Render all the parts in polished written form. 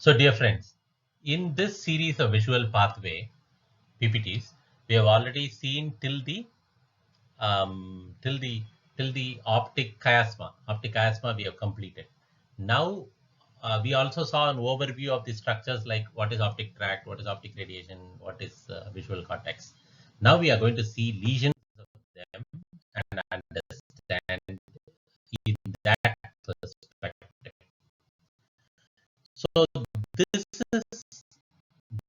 So dear friends, in this series of visual pathway PPTs, we have already seen till the um, till the till the optic chiasma. Optic chiasma we have completed. Now we also saw an overview of the structures like what is optic tract, what is optic radiation, what is visual cortex. Now we are going to see lesions of them and understand in that perspective. So this is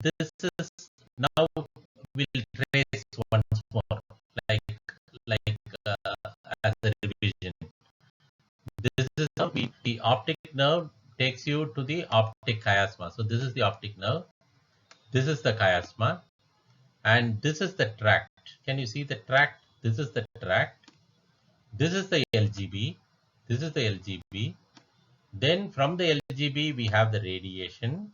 this is now we'll trace once more like like as a revision. This is how the optic nerve takes you to the optic chiasma. So this is the optic nerve, this is the chiasma, and this is the tract. Can you see the tract? This is the tract, this is the LGB, this is the LGB. Then from the LGB we have the radiation,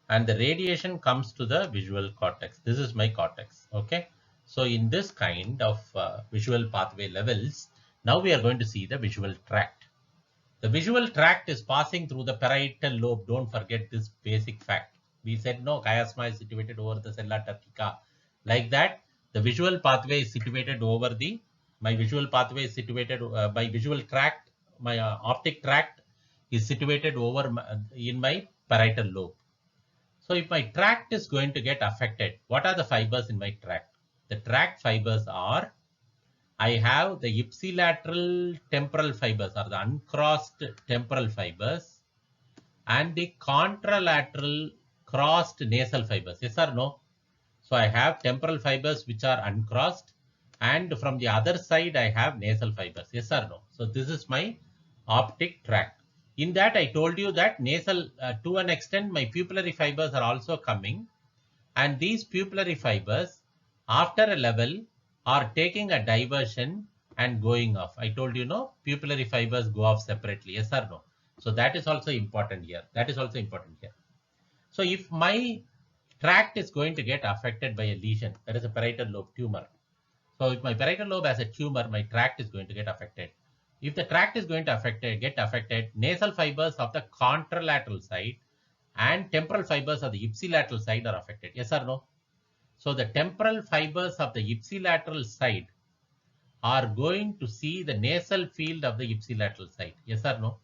and the radiation comes to the visual cortex. This is my cortex. Okay. So in this kind of visual pathway levels, now we are going to see the visual tract. The visual tract is passing through the parietal lobe. Don't forget this basic fact. We said no, chiasma is situated over the sella turcica. Like that, the visual pathway is situated over the, my visual pathway is situated, my visual tract, my optic tract is situated over in my parietal lobe. So if my tract is going to get affected, what are the fibers in my tract? The tract fibers are, I have the ipsilateral temporal fibers or the uncrossed temporal fibers and the contralateral crossed nasal fibers. Yes or no? So I have temporal fibers which are uncrossed, and from the other side I have nasal fibers. Yes or no? So this is my optic tract. In that I told you that nasal, to an extent my pupillary fibers are also coming, and these pupillary fibers after a level are taking a diversion and going off. I told you no, pupillary fibers go off separately. Yes or no? So that is also important here. That is also important here. So if my tract is going to get affected by a lesion, that is a parietal lobe tumor. So if my parietal lobe has a tumor, my tract is going to get affected. If the tract is going to get affected, nasal fibers of the contralateral side and temporal fibers of the ipsilateral side are affected. Yes or no? So the temporal fibers of the ipsilateral side are going to see the nasal field of the ipsilateral side. Yes or no?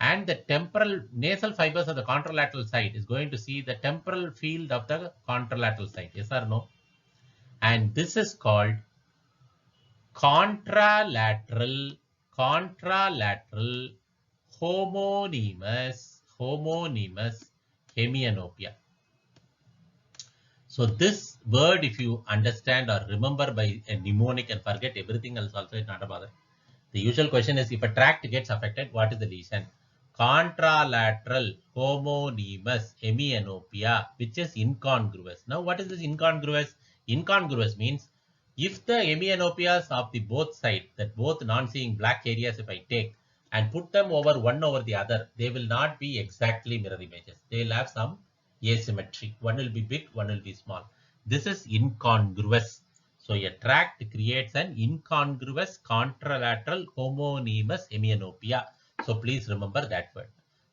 And the temporal nasal fibers of the contralateral side is going to see the temporal field of the contralateral side. Yes or no? And this is called contralateral homonymous hemianopia. So this word, if you understand or remember by a mnemonic and forget everything else also, it's not a bother. The usual question is, if a tract gets affected, what is the lesion? Contralateral homonymous hemianopia, which is incongruous. Now, what is this incongruous? Incongruous means if the hemianopias of the both sides, that both non-seeing black areas, if I take and put them over one over the other, they will not be exactly mirror images. They will have some asymmetry. One will be big, one will be small. This is incongruous. So a tract creates an incongruous contralateral homonymous hemianopia. So please remember that word.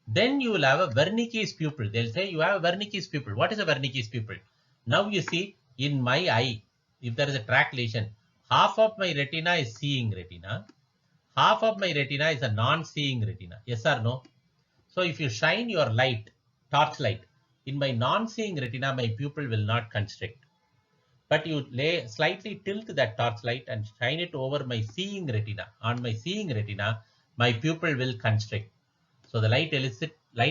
Then you will have a Wernicke's pupil. They'll say you have a Wernicke's pupil. What is a Wernicke's pupil? Now you see in my eye, if there is a tract lesion, half of my retina is seeing retina, half of my retina is a non-seeing retina. Yes or no? So if you shine your light, torch light, in my non-seeing retina, my pupil will not constrict. But you slightly tilt that torchlight and shine it over my seeing retina. On my seeing retina, my pupil will constrict. So the light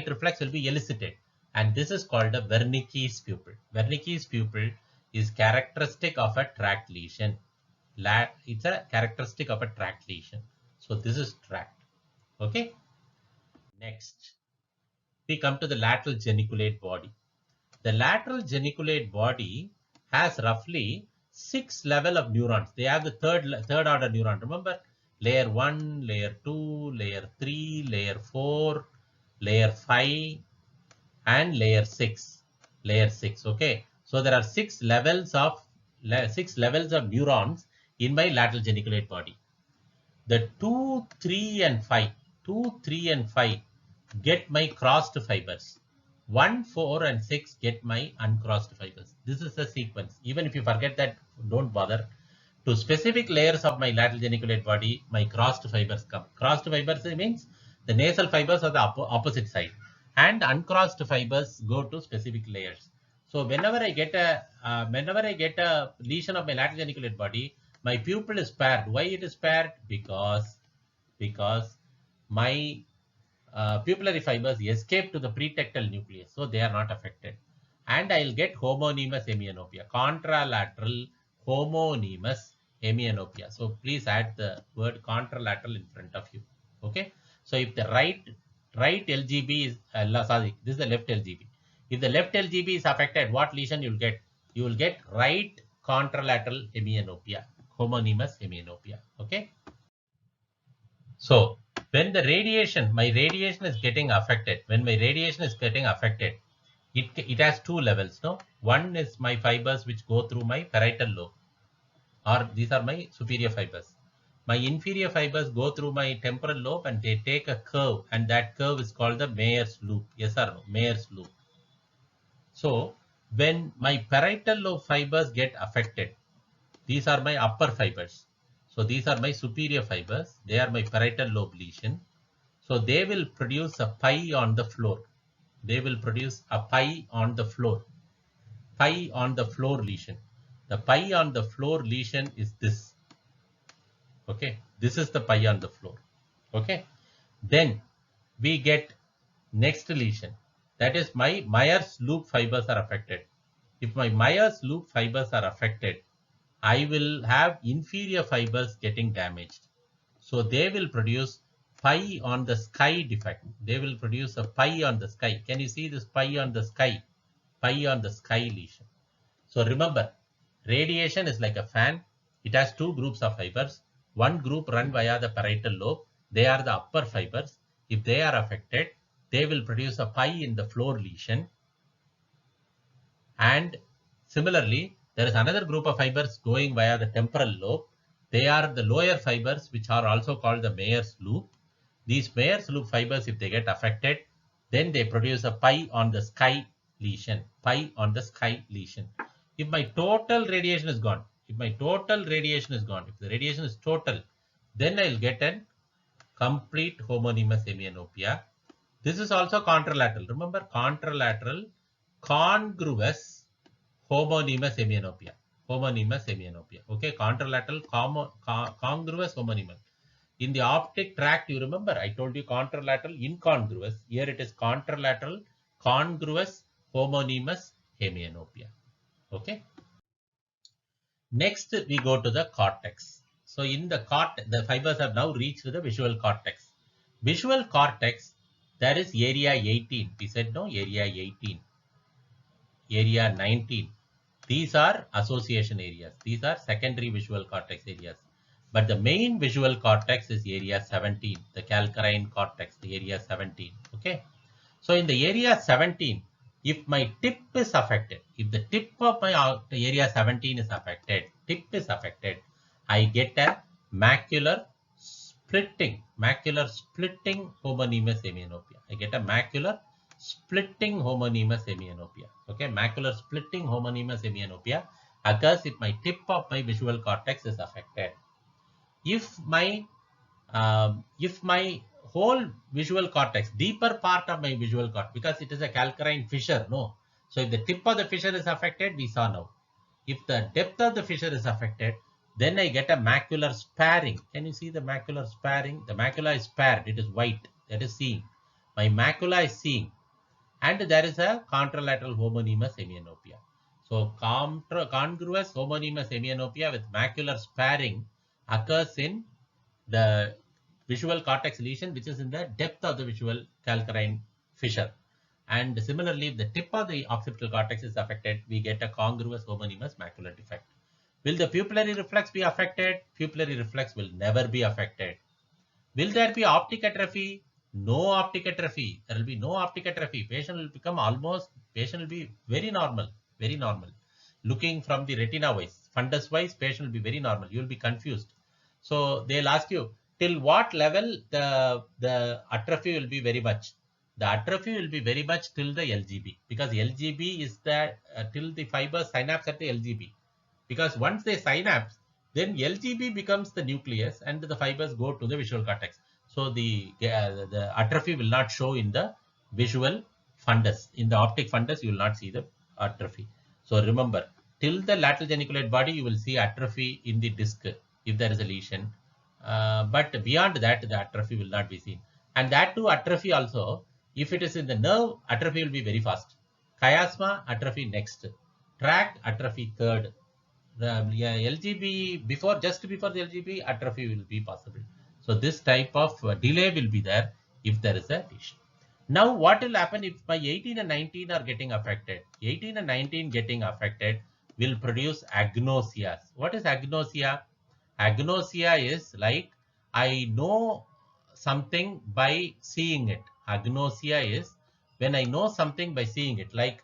reflex will be elicited. And this is called a Wernicke's pupil. Wernicke's pupil is characteristic of a tract lesion. It's a characteristic of a tract lesion. So this is tract. Okay. Next, we come to the lateral geniculate body. The lateral geniculate body has roughly 6 level of neurons. They have the third order neuron. Remember, layer 1, layer 2, layer 3, layer 4, layer 5, and layer 6. Layer 6. Okay. So there are 6 levels of neurons in my lateral geniculate body. The 2, 3, and 5 get my crossed fibers. 1, 4, and 6 get my uncrossed fibers. This is the sequence. Even if you forget that, don't bother. To specific layers of my lateral geniculate body, my crossed fibers come. Crossed fibers means the nasal fibers are the opposite side, and uncrossed fibers go to specific layers. So whenever I get a lesion of my lateral geniculate body, my pupil is paired. Why it is paired? Because my pupillary fibers escape to the pretectal nucleus, so they are not affected. And I'll get homonymous hemianopia, contralateral homonymous hemianopia. So please add the word contralateral in front of you. Okay. So if the right LGB is sorry, this is the left LGB. If the left LGB is affected, what lesion you'll get? You will get right contralateral hemianopia, homonymous hemianopia. Okay. So when the radiation, my radiation is getting affected, it has two levels. No, one is my fibers which go through my parietal lobe, or these are my superior fibers. My inferior fibers go through my temporal lobe and they take a curve, and that curve is called the Mayer's loop. Yes or no? Mayer's loop. So when my parietal lobe fibers get affected, these are my upper fibers. So these are my superior fibers. They are my parietal lobe lesion. So they will produce a pie on the floor. They will produce a pie on the floor. Pie on the floor lesion. The pie on the floor lesion is this. Okay. This is the pie on the floor. Okay. Then we get next lesion. That is my Mayer's loop fibers are affected. If my Mayer's loop fibers are affected, I will have inferior fibers getting damaged. So they will produce pie on the sky defect. They will produce a pie on the sky. Can you see this pie on the sky? Pie on the sky lesion. So remember, radiation is like a fan. It has two groups of fibers. One group run via the parietal lobe. They are the upper fibers. If they are affected, they will produce a pie in the floor lesion. And similarly, there is another group of fibers going via the temporal lobe. They are the lower fibers, which are also called the Mayer's loop. These Mayer's loop fibers, if they get affected, then they produce a pie on the sky lesion. Pie on the sky lesion. If my total radiation is gone, if the radiation is total, then I'll get a complete homonymous hemianopia. This is also contralateral. Remember, contralateral congruous homonymous hemianopia. Homonymous hemianopia. Okay, contralateral congruous homonymous. In the optic tract, you remember I told you contralateral incongruous. Here it is contralateral congruous homonymous hemianopia. Okay. Next, we go to the cortex. So in the fibers have now reached the visual cortex. Visual cortex, there is area 18. We said no, area 18. Area 19. These are association areas. These are secondary visual cortex areas. But the main visual cortex is area 17, the calcarine cortex, the area 17. Okay. So in the area 17, if my tip is affected, if the tip of my area 17 is affected, I get a macular splitting homonymous hemianopia. I get a macular splitting homonymous hemianopia. Okay, macular splitting homonymous hemianopia occurs if my tip of my visual cortex is affected. If my whole visual cortex, deeper part of my visual cortex, because it is a calcarine fissure, no. So if the tip of the fissure is affected, we saw now. If the depth of the fissure is affected, then I get a macular sparing. Can you see the macular sparing? The macula is spared. It is white. That is seeing. My macula is seeing. And there is a contralateral homonymous hemianopia. So congruous homonymous hemianopia with macular sparing occurs in the visual cortex lesion, which is in the depth of the visual calcarine fissure. And similarly, if the tip of the occipital cortex is affected, we get a congruous homonymous macular defect. Will the pupillary reflex be affected? Pupillary reflex will never be affected. Will there be optic atrophy? No optic atrophy. There will be no optic atrophy. Patient will be very normal, Looking from the retina wise, fundus wise, patient will be very normal. You will be confused. So they'll ask you till what level the atrophy will be very much. The atrophy will be very much till the LGB, because LGB is that till the fiber synapse at the LGB. Because once they synapse, then LGB becomes the nucleus and the fibers go to the visual cortex. So the atrophy will not show in the visual fundus. In the optic fundus, you will not see the atrophy. So remember, till the lateral geniculate body, you will see atrophy in the disc if there is a lesion. But beyond that, the atrophy will not be seen. And that too, atrophy also, if it is in the nerve, atrophy will be very fast. Chiasma, atrophy next. Tract, atrophy third. Yeah, LGB just before the LGB, atrophy will be possible. So this type of delay will be there if there is a lesion. Now what will happen if my 18 and 19 are getting affected? 18 and 19 getting affected will produce agnosias. What is agnosia? Agnosia is like I know something by seeing it. Agnosia is when I know something by seeing it. Like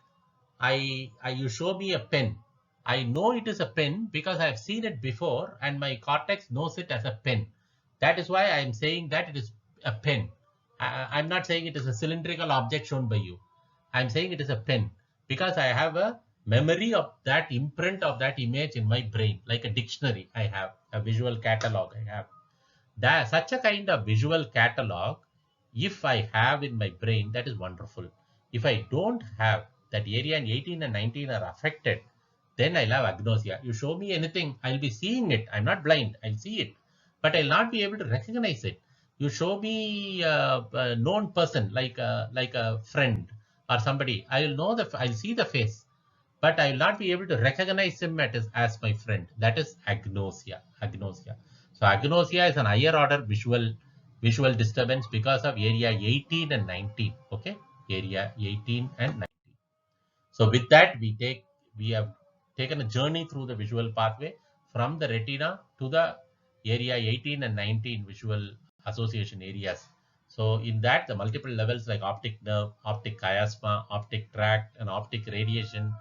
you show me a pen. I know it is a pen because I have seen it before and my cortex knows it as a pen. That is why I am saying that it is a pen. I'm not saying it is a cylindrical object shown by you. I'm saying it is a pen because I have a memory of that imprint of that image in my brain, like a dictionary. I have a visual catalog. I have that such a kind of visual catalog. If I have in my brain, that is wonderful. If I don't have, that area in 18 and 19 are affected, then I'll have agnosia. You show me anything, I'll be seeing it. I'm not blind, I'll see it, but I'll not be able to recognize it. You show me a known person like a friend or somebody, I'll see the face, but I will not be able to recognize him as my friend. That is agnosia. Agnosia. So agnosia is an higher order visual disturbance because of area 18 and 19. Okay, area 18 and 19. So with that, we have taken a journey through the visual pathway from the retina to the area 18 and 19 visual association areas. So in that, the multiple levels like optic nerve, optic chiasma, optic tract, and optic radiation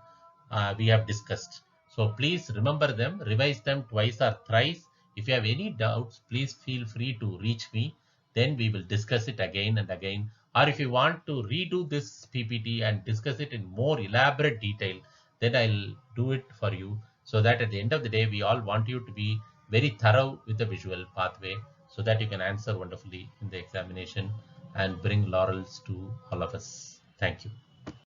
we have discussed. So please remember them, revise them twice or thrice. If you have any doubts, please feel free to reach me. Then we will discuss it again and again. Or if you want to redo this PPT and discuss it in more elaborate detail, then I'll do it for you, so that at the end of the day, we all want you to be very thorough with the visual pathway so that you can answer wonderfully in the examination and bring laurels to all of us. Thank you.